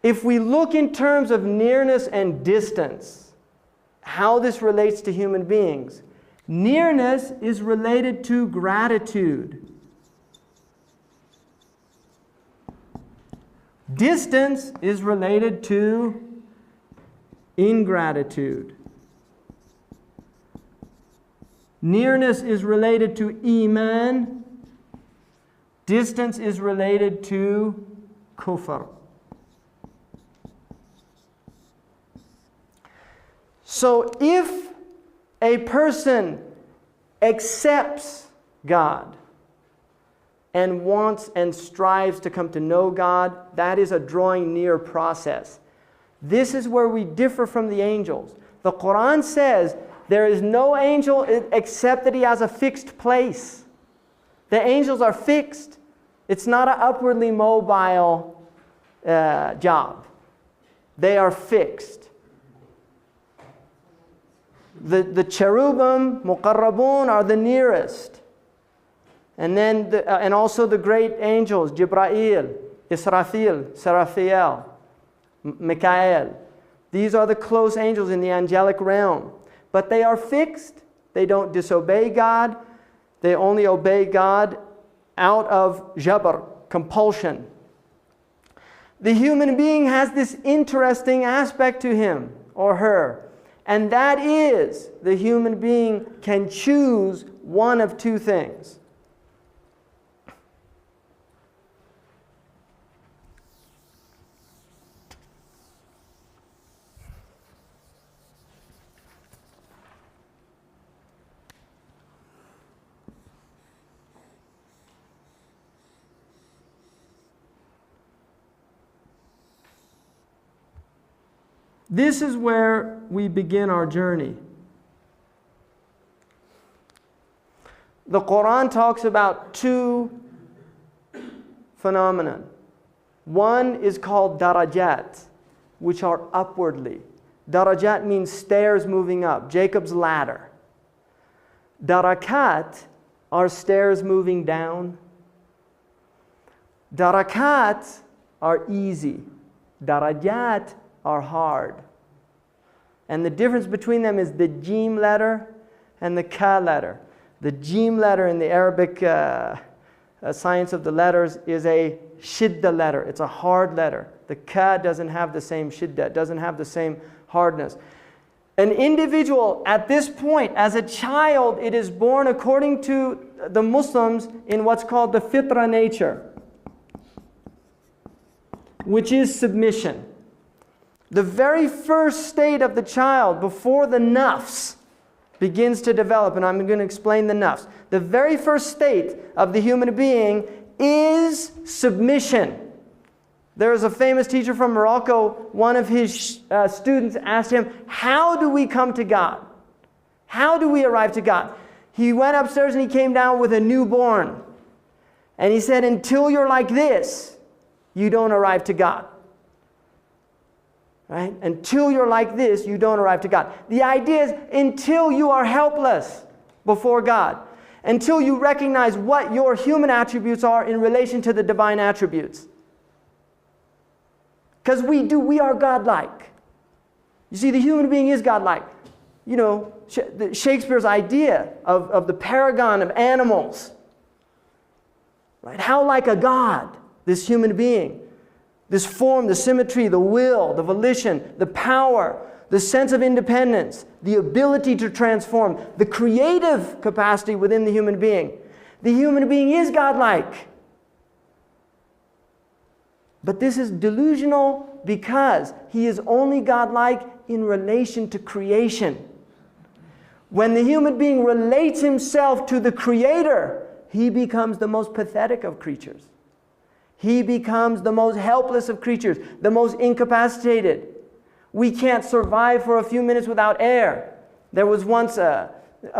if we look in terms of nearness and distance, how this relates to human beings, nearness is related to gratitude. Distance is related to ingratitude. Nearness is related to iman. Distance is related to kufr. So if a person accepts God and wants and strives to come to know God, that is a drawing near process. This is where we differ from the angels. The Quran says there is no angel except that he has a fixed place. The angels are fixed. It's not an upwardly mobile job. They are fixed. The cherubim, muqarrabun, are the nearest. And then, and also the great angels, Jibra'il, Israfil, Seraphiel, Mikael. These are the close angels in the angelic realm. But they are fixed. They don't disobey God. They only obey God out of jabr, compulsion. The human being has this interesting aspect to him or her. And that is, the human being can choose one of two things. This is where we begin our journey. The Quran talks about two phenomena. One is called darajat, which are upwardly. Darajat means stairs moving up, Jacob's ladder. Darakat are stairs moving down. Darakat are easy. Darajat are hard. And the difference between them is the jim letter and the ka letter. The jim letter in the Arabic science of the letters is a shidda letter. It's a hard letter. The ka doesn't have the same shidda, doesn't have the same hardness. An individual at this point, as a child, it is born according to the Muslims in what's called the fitra nature, which is submission. The very first state of the child before the NEFS begins to develop, and I'm going to explain the NEFS. The very first state of the human being is submission. There is a famous teacher from Morocco. One of his students asked him, how do we come to God? How do we arrive to God? He went upstairs and he came down with a newborn. And he said, until you're like this, you don't arrive to God. Right? Until you're like this, you don't arrive to God. The idea is until you are helpless before God, until you recognize what your human attributes are in relation to the divine attributes. Because we are godlike. You see, the human being is godlike. You know, Shakespeare's idea of the paragon of animals. Right? How like a god, this human being. This form, the symmetry, the will, the volition, the power, the sense of independence, the ability to transform, the creative capacity within the human being. The human being is godlike. But this is delusional because he is only godlike in relation to creation. When the human being relates himself to the Creator, he becomes the most pathetic of creatures. He becomes the most helpless of creatures, the most incapacitated. We can't survive for a few minutes without air. There was once a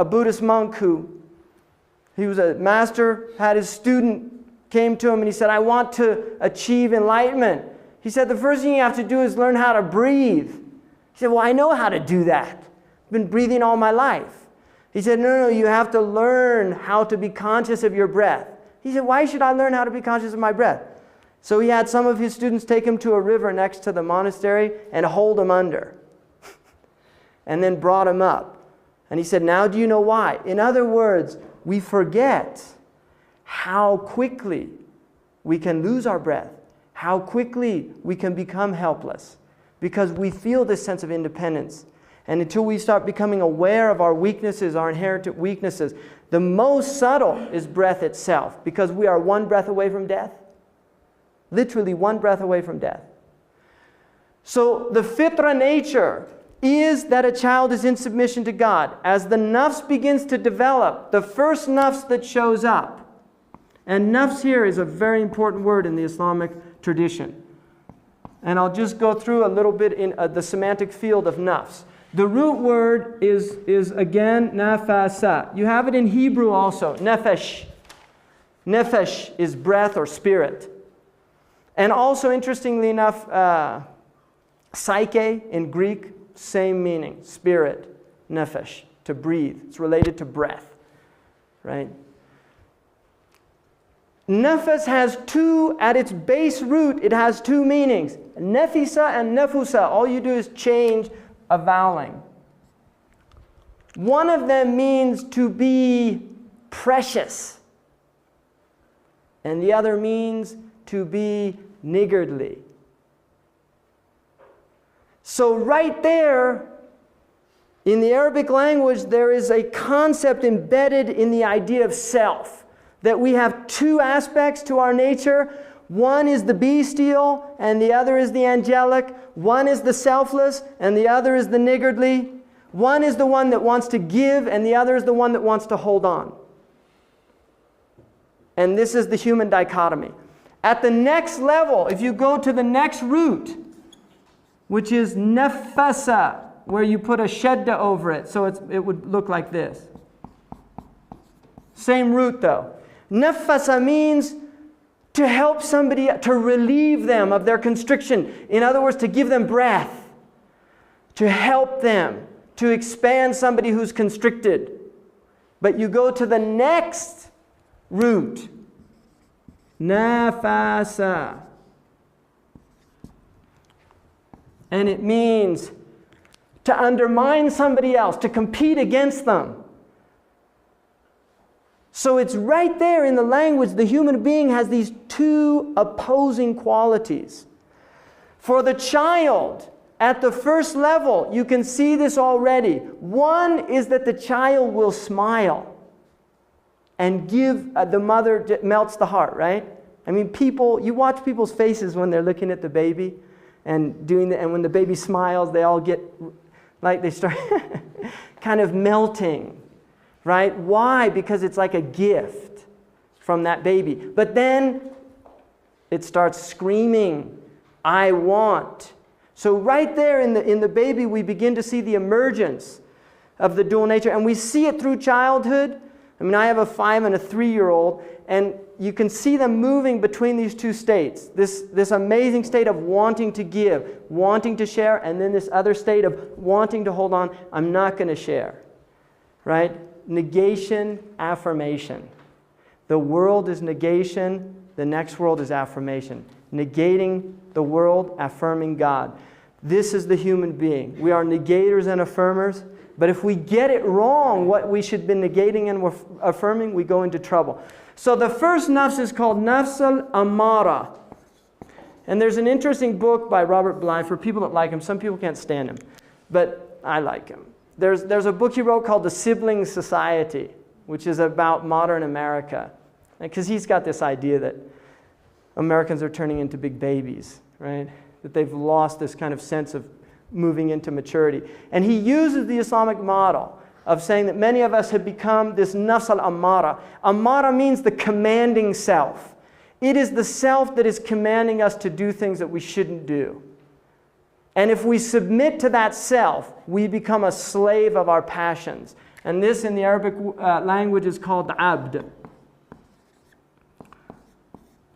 Buddhist monk he was a master, had his student came to him and he said, I want to achieve enlightenment. He said, the first thing you have to do is learn how to breathe. He said, well, I know how to do that. I've been breathing all my life. He said, no, you have to learn how to be conscious of your breath. He said, why should I learn how to be conscious of my breath? So he had some of his students take him to a river next to the monastery and hold him under. And then brought him up. And he said, now do you know why? In other words, we forget how quickly we can lose our breath, how quickly we can become helpless, because we feel this sense of independence. And until we start becoming aware of our weaknesses, our inherent weaknesses, the most subtle is breath itself, because we are one breath away from death. Literally one breath away from death. So the fitra nature is that a child is in submission to God. As the nafs begins to develop, the first nafs that shows up, and nafs here is a very important word in the Islamic tradition. And I'll just go through a little bit in the semantic field of nafs. The root word is again nafasa. You have it in Hebrew also, nefesh. Nefesh is breath or spirit. And also, interestingly enough, psyche in Greek, same meaning, spirit, nefesh, to breathe. It's related to breath, right? Nefes has two, at its base root, it has two meanings. Nefisa and nefusa. All you do is change a vowel. One of them means to be precious, and the other means to be niggardly. So right there, in the Arabic language, there is a concept embedded in the idea of self, that we have two aspects to our nature. One is the bestial, and the other is the angelic. One is the selfless, and the other is the niggardly. One is the one that wants to give, and the other is the one that wants to hold on. And this is the human dichotomy. At the next level, if you go to the next root, which is nefasa, where you put a shedda over it, so it would look like this. Same root though. Nefasa means to help somebody, to relieve them of their constriction. In other words, to give them breath, to help them, to expand somebody who's constricted. But you go to the next root, nafasa. And it means to undermine somebody else, to compete against them. So it's right there in the language. The human being has these two opposing qualities. For the child, at the first level, you can see this already. One is that the child will smile and give the mother, melts the heart, right? I mean, you watch people's faces when they're looking at the baby and when the baby smiles, they all get, like they start kind of melting. Right? Why? Because it's like a gift from that baby. But then it starts screaming, I want. So right there in the baby, we begin to see the emergence of the dual nature. And we see it through childhood. I mean, I have a 5 and a 3-year-old, and you can see them moving between these two states. This amazing state of wanting to give, wanting to share, and then this other state of wanting to hold on, I'm not going to share. Right? Negation, affirmation. The world is negation, the next world is affirmation. Negating the world, affirming God. This is the human being. We are negators and affirmers, but if we get it wrong, what we should be negating and affirming, we go into trouble. So the first nafs is called nafs al-amara. And there's an interesting book by Robert Bly, for people that like him. Some people can't stand him, but I like him. There's a book he wrote called The Sibling Society, which is about modern America. Because he's got this idea that Americans are turning into big babies, right? That they've lost this kind of sense of moving into maturity. And he uses the Islamic model of saying that many of us have become this nafs al-amara. Amara means the commanding self. It is the self that is commanding us to do things that we shouldn't do. And if we submit to that self, we become a slave of our passions. And this in the Arabic language is called abd.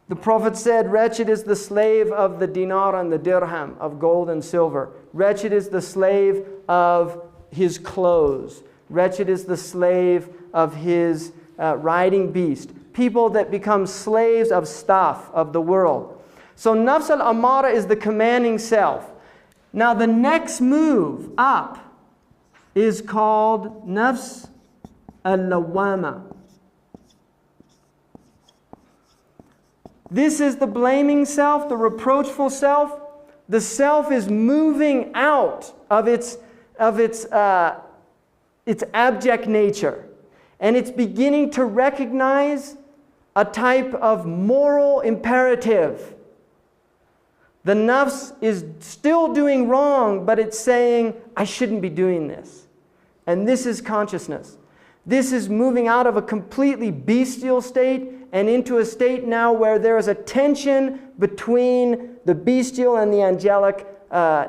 The Prophet said, wretched is the slave of the dinar and the dirham, of gold and silver. Wretched is the slave of his clothes. Wretched is the slave of his riding beast. People that become slaves of stuff, of the world. So nafs al-amara is the commanding self. Now the next move up is called nafs al-lawama. This is the blaming self, the reproachful self. The self is moving out of its abject nature. And it's beginning to recognize a type of moral imperative. The nafs is still doing wrong, but it's saying, I shouldn't be doing this. And this is consciousness. This is moving out of a completely bestial state and into a state now where there is a tension between the bestial and the angelic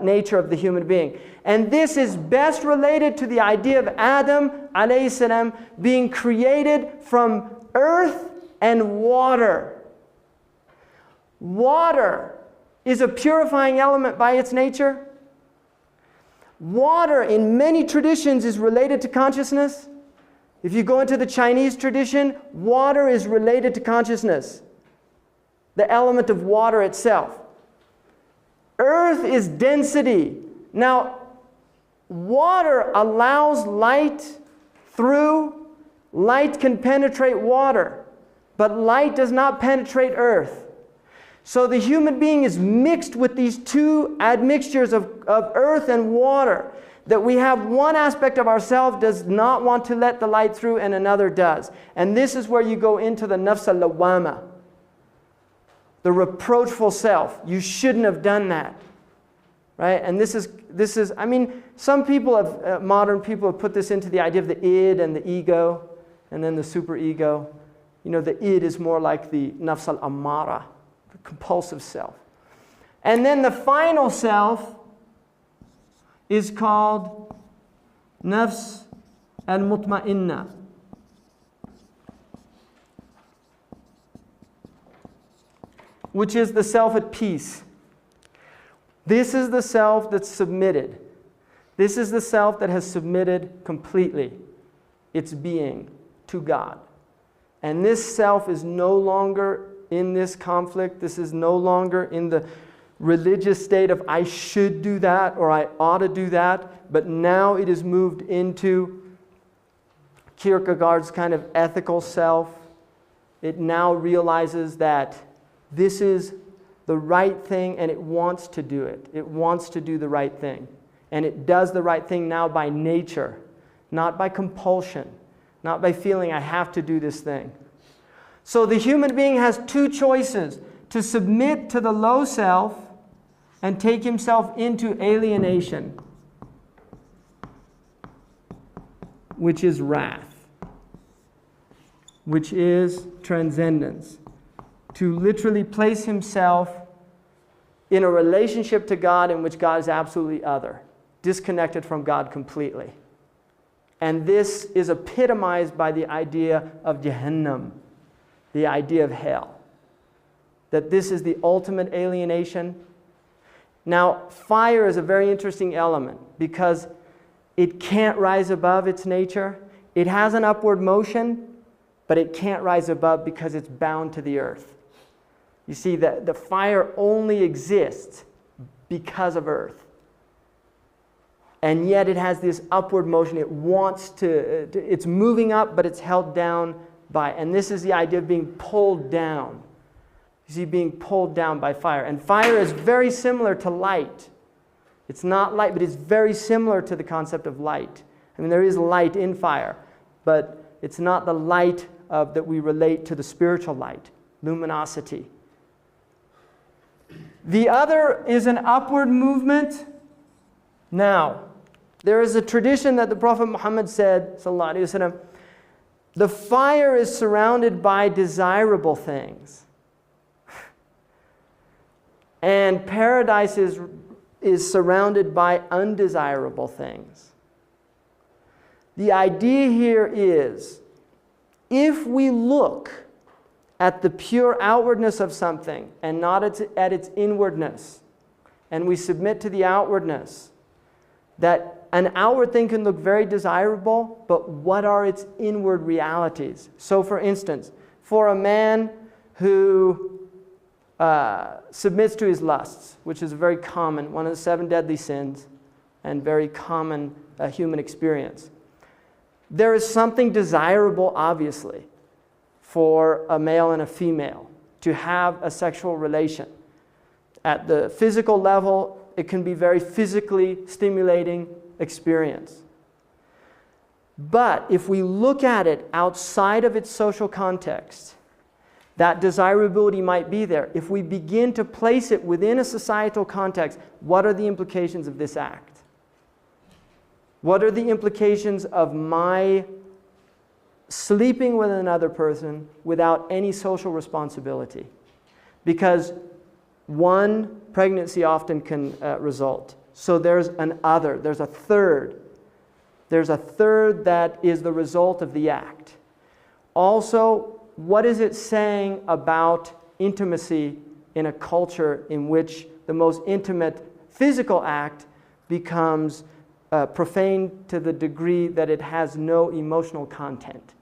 nature of the human being. And this is best related to the idea of Adam alayhi salam being created from earth and water. Water is a purifying element by its nature. Water in many traditions is related to consciousness. If you go into the Chinese tradition, water is related to consciousness. The element of water itself. Earth is density. Now, water allows light through. Light can penetrate water, but light does not penetrate earth. So the human being is mixed with these two admixtures of earth and water. That we have one aspect of ourselves does not want to let the light through and another does. And this is where you go into the nafs al-lawama. The reproachful self. You shouldn't have done that. Right? And this is I mean, some people have, modern people have put this into the idea of the id and the ego, and then the superego. You know, the id is more like the nafs al-amara, the compulsive self. And then the final self is called nafs al-mutma'inna. Which is the self at peace. This is the self that's submitted. This is the self that has submitted completely its being to God. And this self is no longer in this conflict. This is no longer in the religious state of I should do that or I ought to do that. But now it is moved into Kierkegaard's kind of ethical self. It now realizes that this is the right thing and it wants to do it. It wants to do the right thing. And it does the right thing now by nature, not by compulsion, not by feeling I have to do this thing. So the human being has two choices: to submit to the low self and take himself into alienation, which is wrath, which is transcendence. To literally place himself in a relationship to God in which God is absolutely other, disconnected from God completely. And this is epitomized by the idea of Jahannam, the idea of hell. That this is the ultimate alienation. Now, fire is a very interesting element because it can't rise above its nature. It has an upward motion, but it can't rise above because it's bound to the earth. You see, the fire only exists because of earth. And yet it has this upward motion. It wants to, it's moving up, but it's held down by, and this is the idea of being pulled down. You see, being pulled down by fire. And fire is very similar to light. It's not light, but it's very similar to the concept of light. I mean, there is light in fire, but it's not the light that we relate to the spiritual light, luminosity. The other is an upward movement. Now, there is a tradition that the Prophet Muhammad said, sallallahu alaihi wasallam, the fire is surrounded by desirable things. And paradise is surrounded by undesirable things. The idea here is, if we look at the pure outwardness of something and not at its inwardness, and we submit to the outwardness, that an outward thing can look very desirable, but what are its inward realities? So for instance, for a man who submits to his lusts, which is very common, one of the 7 deadly sins, and very common human experience. There is something desirable, obviously, for a male and a female to have a sexual relation. At the physical level, it can be very physically stimulating experience. But if we look at it outside of its social context, that desirability might be there. If we begin to place it within a societal context, what are the implications of this act? What are the implications of my sleeping with another person without any social responsibility? Because one pregnancy often can result. So there's an other, there's a third. There's a third that is the result of the act. Also, what is it saying about intimacy in a culture in which the most intimate physical act becomes profane to the degree that it has no emotional content?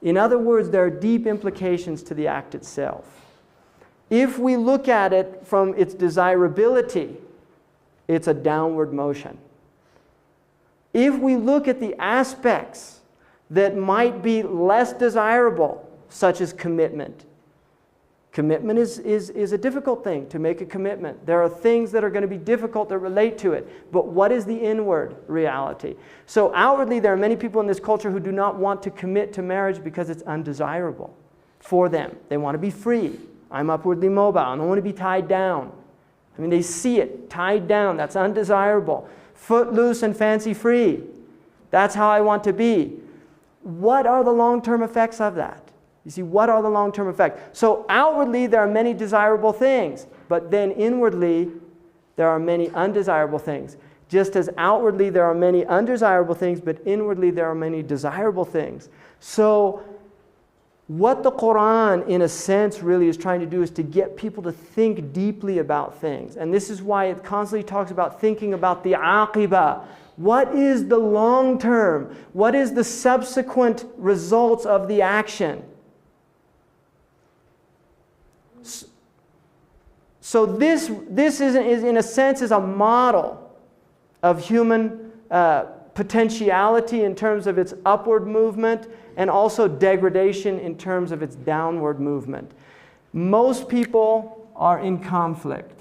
In other words, there are deep implications to the act itself. If we look at it from its desirability, it's a downward motion. If we look at the aspects that might be less desirable, such as commitment. Commitment is a difficult thing, to make a commitment. There are things that are going to be difficult that relate to it. But what is the inward reality? So outwardly, there are many people in this culture who do not want to commit to marriage because it's undesirable for them. They want to be free. I'm upwardly mobile. I don't want to be tied down. I mean, they see it, tied down. That's undesirable. Footloose and fancy-free. That's how I want to be. What are the long-term effects of that? You see, what are the long-term effects? So outwardly, there are many desirable things, but then inwardly, there are many undesirable things. Just as outwardly, there are many undesirable things, but inwardly, there are many desirable things. So what the Quran, in a sense, really is trying to do is to get people to think deeply about things. And this is why it constantly talks about thinking about the aqibah. What is the long term? What is the subsequent results of the action? So this is in a sense, is a model of human potentiality in terms of its upward movement, and also degradation in terms of its downward movement. Most people are in conflict.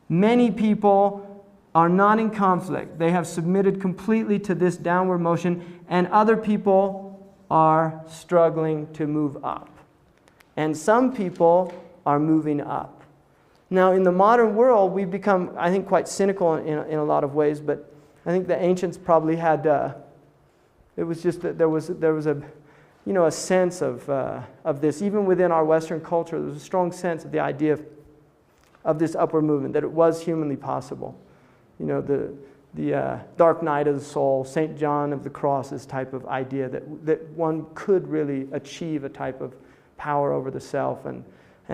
Many people are not in conflict. They have submitted completely to this downward motion, and other people are struggling to move up. And some people are moving up. Now, in the modern world, we've become, I think, quite cynical in a lot of ways, but I think the ancients probably had, it was just that there was a sense of this. Even within our Western culture, there was a strong sense of the idea of this upward movement, that it was humanly possible. You know, the dark night of the soul, St. John of the Cross's type of idea that one could really achieve a type of power over the self and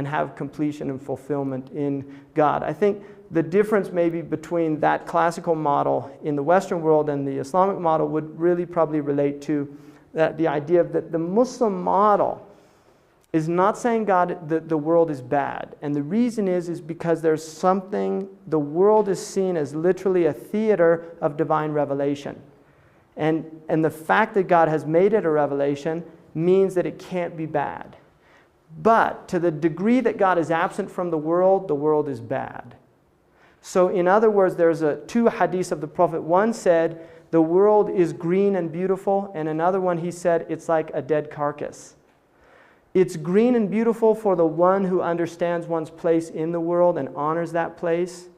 have completion and fulfillment in God. I think the difference maybe between that classical model in the Western world and the Islamic model would really probably relate to the idea that the Muslim model is not saying the world is bad. And the reason is because there's something, the world is seen as literally a theater of divine revelation. And the fact that God has made it a revelation means that it can't be bad. But to the degree that God is absent from the world is bad. So in other words, there's two hadiths of the Prophet. One said, the world is green and beautiful, and another one he said, it's like a dead carcass. It's green and beautiful for the one who understands one's place in the world and honors that place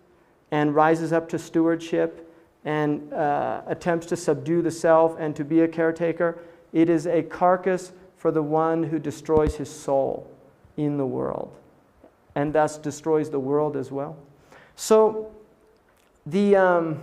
and rises up to stewardship and attempts to subdue the self and to be a caretaker. It is a carcass for the one who destroys his soul in the world and thus destroys the world as well. So the